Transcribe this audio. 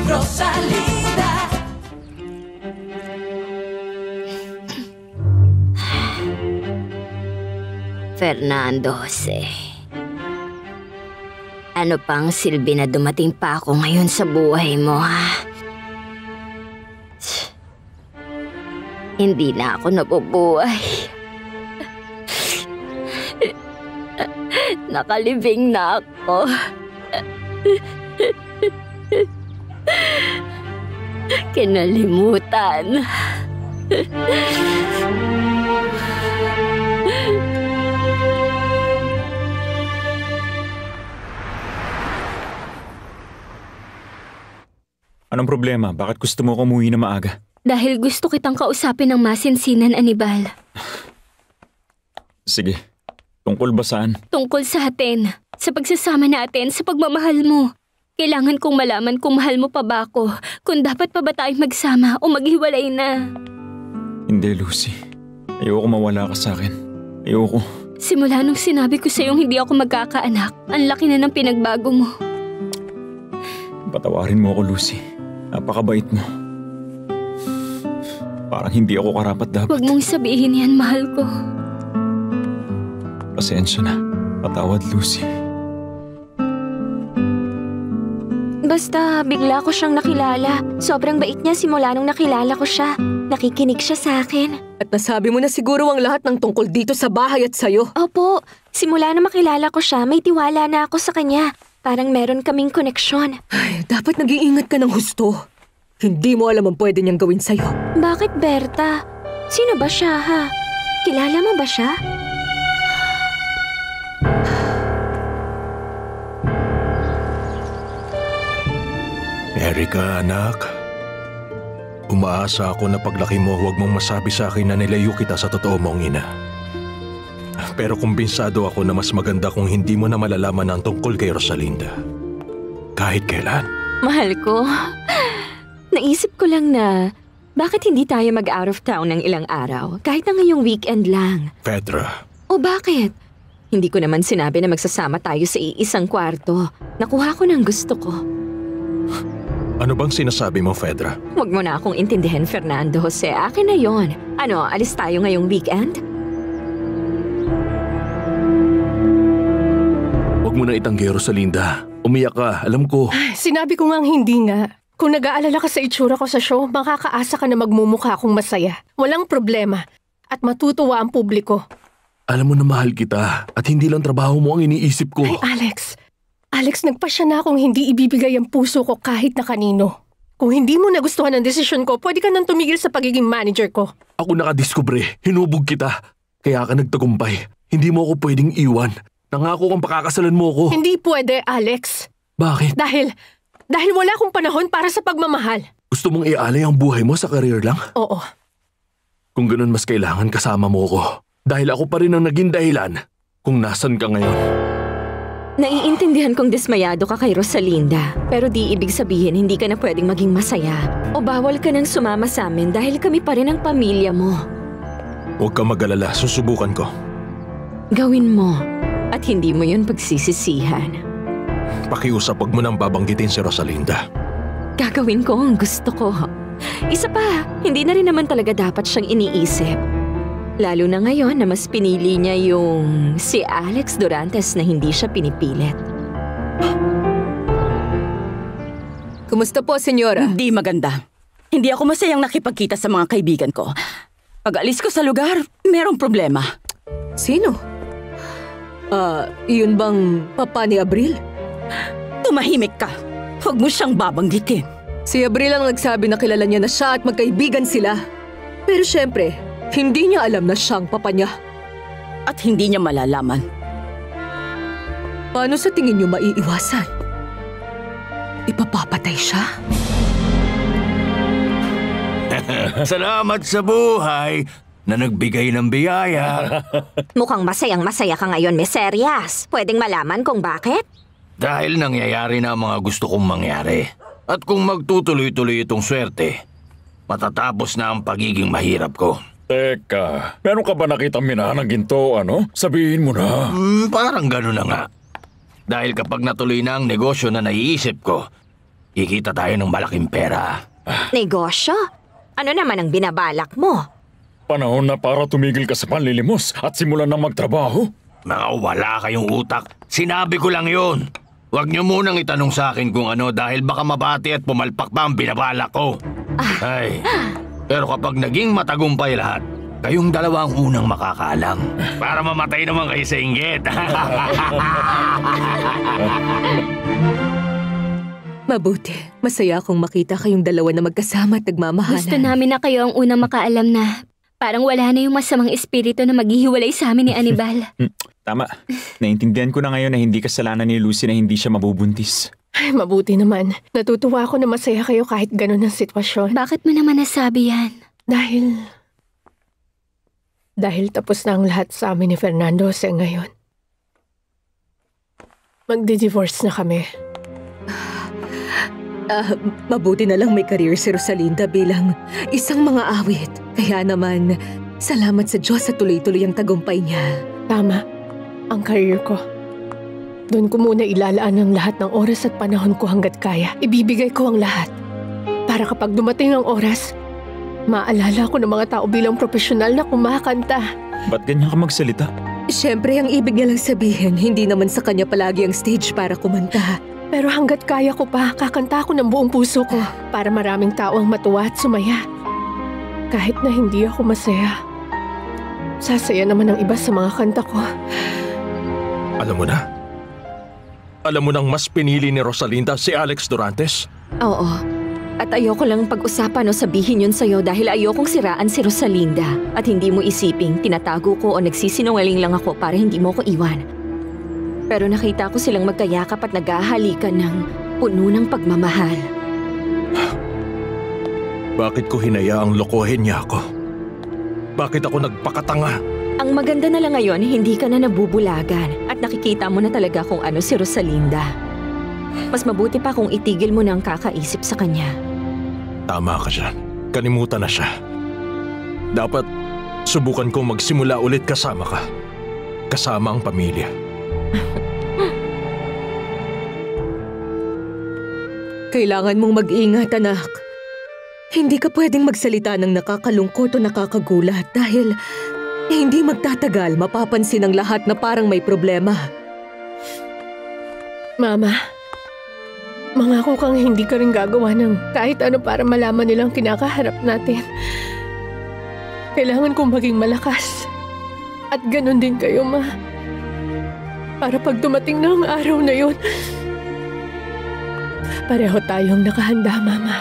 Rosalinda. Fernando Jose, ano pang silbi na dumating pa ako ngayon sa buhay mo, ha? Hindi na ako nabubuhay. Nakalibing na ako. Kinalimutan. Anong problema? Bakit gusto mo ko umuwi na maaga? Dahil gusto kitang kausapin ng masinsinan, Anibal. Sige. Tungkol ba saan? Tungkol sa atin. Sa pagsasama natin, sa pagmamahal mo. Kailangan kong malaman kung mahal mo pa ba ako. Kung dapat pa ba tayong magsama o maghiwalay na. Hindi, Lucy. Ayoko mawala ka sa akin. Ayoko. Simula nung sinabi ko sa'yong hindi ako magkakaanak, ang laki na ng pinagbago mo. Patawarin mo ako, Lucy. Napakabait mo. Parang hindi ako karapat dapat. Huwag mong sabihin yan, mahal ko. Pasensya na. Patawad, Lucy. Basta, bigla ko siyang nakilala. Sobrang bait niya simula nung nakilala ko siya. Nakikinig siya sa akin. At nasabi mo na siguro ang lahat ng tungkol dito sa bahay at sa'yo. Opo, simula na makilala ko siya, may tiwala na ako sa kanya. Parang meron kaming koneksyon. Ay, dapat nag-iingat ka ng husto. Hindi mo alam ang pwede niyang gawin sa'yo. Bakit, Berta? Sino ba siya, ha? Kilala mo ba siya? Erika, anak. Umaasa ako na paglaki mo huwag mong masabi sa akin na nilayo kita sa totoo mong ina. Pero kumbensado ako na mas maganda kung hindi mo na malalaman ang tungkol kay Rosalinda. Kahit kailan. Mahal ko, naisip ko lang na bakit hindi tayo mag-out of town ng ilang araw kahit na ngayong weekend lang. Petra. O bakit? Hindi ko naman sinabi na magsasama tayo sa iisang kwarto. Nakuha ko ng gusto ko. Ano bang sinasabi mo, Fedra? Huwag mo na akong intindihin, Fernando Jose. Akin na yon. Ano, alis tayo ngayong weekend? Huwag mo na itanggi, Rosalinda. Umiyak ka, alam ko. Sinabi ko ngang hindi nga. Kung nag-aalala ka sa itsura ko sa show, makakaasa ka na magmumukha akong masaya. Walang problema. At matutuwa ang publiko. Alam mo na mahal kita at hindi lang trabaho mo ang iniisip ko. Ay, Alex, nagpasya na akong hindi ibibigay ang puso ko kahit na kanino. Kung hindi mo nagustuhan ang desisyon ko, pwede ka nang tumigil sa pagiging manager ko. Ako nakadiskubre, hinubog kita. Kaya ka nagtagumpay. Hindi mo ako pwedeng iwan. Nangako kang pakakasalan mo ko. Hindi pwede, Alex. Bakit? Dahil wala akong panahon para sa pagmamahal. Gusto mong ialay ang buhay mo sa career lang? Oo. Kung ganun mas kailangan kasama mo ko. Dahil ako pa rin ang naging dahilan kung nasan ka ngayon. Naiintindihan kong dismayado ka kay Rosalinda, pero di ibig sabihin hindi ka na pwedeng maging masaya o bawal ka nang sumama sa amin dahil kami pa rin ang pamilya mo. Huwag ka mag-alala, susubukan ko. Gawin mo at hindi mo yun pagsisisihan. Pakiusap, huwag mo nang babanggitin si Rosalinda. Gagawin ko ang gusto ko. Isa pa, hindi na rin naman talaga dapat siyang iniisip. Lalo na ngayon na mas pinili niya yung si Alex Durantes na hindi siya pinipilit. Kumusta po, senyora? Hindi maganda. Hindi ako masayang nakipagkita sa mga kaibigan ko. Pag alis ko sa lugar, merong problema. Sino? Yun bang papa ni Abril? Tumahimik ka. Huwag mo siyang babanggitin. Si Abril ang nagsabi na kilala niya na siya at magkaibigan sila. Pero syempre, hindi niya alam na siyang papa niya. At hindi niya malalaman. Paano sa tingin niyo maiiwasan? Ipapapatay siya? Salamat sa buhay na nagbigay ng biyaya. Mukhang masayang-masaya ka ngayon, Meserias. Pwedeng malaman kung bakit? Dahil nangyayari na ang mga gusto kong mangyari. At kung magtutuloy-tuloy itong swerte, matatapos na ang pagiging mahirap ko. Teka, meron ka ba nakitang minahan ng ginto, ano? Sabihin mo na. Parang gano'n na nga. Dahil kapag natuloy na ang negosyo na naiisip ko, kikita tayo ng malaking pera. Negosyo? Ano naman ang binabalak mo? Panahon na para tumigil ka sa panlilimos at simulan na magtrabaho. Mga wala kayong utak. Sinabi ko lang yon. Huwag niyo munang itanong sa akin kung ano dahil baka mabati at pumalpak pa ang binabalak ko. Ay, pero kapag naging matagumpay lahat, kayong dalawa ang unang makakaalam. Para mamatay naman kayo sa inggit. Mabuti. Masaya akong makita kayong dalawa na magkasama at nagmamahalan. Gusto namin na kayo ang unang makaalam na parang wala na yung masamang espiritu na maghihiwalay sa amin ni Anibal. Tama. Naintindihan ko na ngayon na hindi kasalanan ni Lucy na hindi siya mabubuntis. Ay, mabuti naman. Natutuwa ako na masaya kayo kahit ganun ang sitwasyon. Bakit mo naman nasabi yan? Dahil tapos na ang lahat sa amin ni Fernando Jose ngayon. Magdi-divorce na kami. Mabuti na lang may career si Rosalinda bilang isang mga awit. Kaya naman, salamat sa Diyos sa tuloy-tuloy ang tagumpay niya. Tama. Ang career ko. Doon ko muna ilalaan ang lahat ng oras at panahon ko hanggat kaya. Ibibigay ko ang lahat. Para kapag dumating ang oras, maalala ko ng mga tao bilang profesional na kumakanta. Ba't ganyan ka magsalita? Siyempre, ang ibig niya lang sabihin, hindi naman sa kanya palagi ang stage para kumanta. Pero hanggat kaya ko pa, kakanta ko ng buong puso ko para maraming tao ang matuwa at sumaya. Kahit na hindi ako masaya, sasaya naman ang iba sa mga kanta ko. Alam mo nang mas pinili ni Rosalinda si Alex Dorantes? Oo. At ayoko lang pag-usapan o sabihin yun sa'yo dahil ayokong siraan si Rosalinda. At hindi mo isiping tinatago ko o nagsisinungaling lang ako para hindi mo ko iwan. Pero nakita ko silang magkayakap at naghahalikan ng puno ng pagmamahal. Bakit ko hinayaang lokohin niya ako? Bakit ako nagpakatanga? Ang maganda na lang ngayon, hindi ka na nabubulagan at nakikita mo na talaga kung ano si Rosalinda. Mas mabuti pa kung itigil mo na ang kakaisip sa kanya. Tama ka dyan. Kalimutan na siya. Dapat subukan kong magsimula ulit kasama ka. Kasama ang pamilya. Kailangan mong mag-ingat, anak. Hindi ka pwedeng magsalita ng nakakalungkot o nakakagulat dahil hindi magtatagal mapapansin ng lahat na parang may problema. Mama, mangako kang hindi ka rin gagawa ng kahit ano para malaman nilang kinakaharap natin. Kailangan kong maging malakas. At ganun din kayo, Ma. Para pag dumating na ang araw na yun, pareho tayong nakahanda, Mama.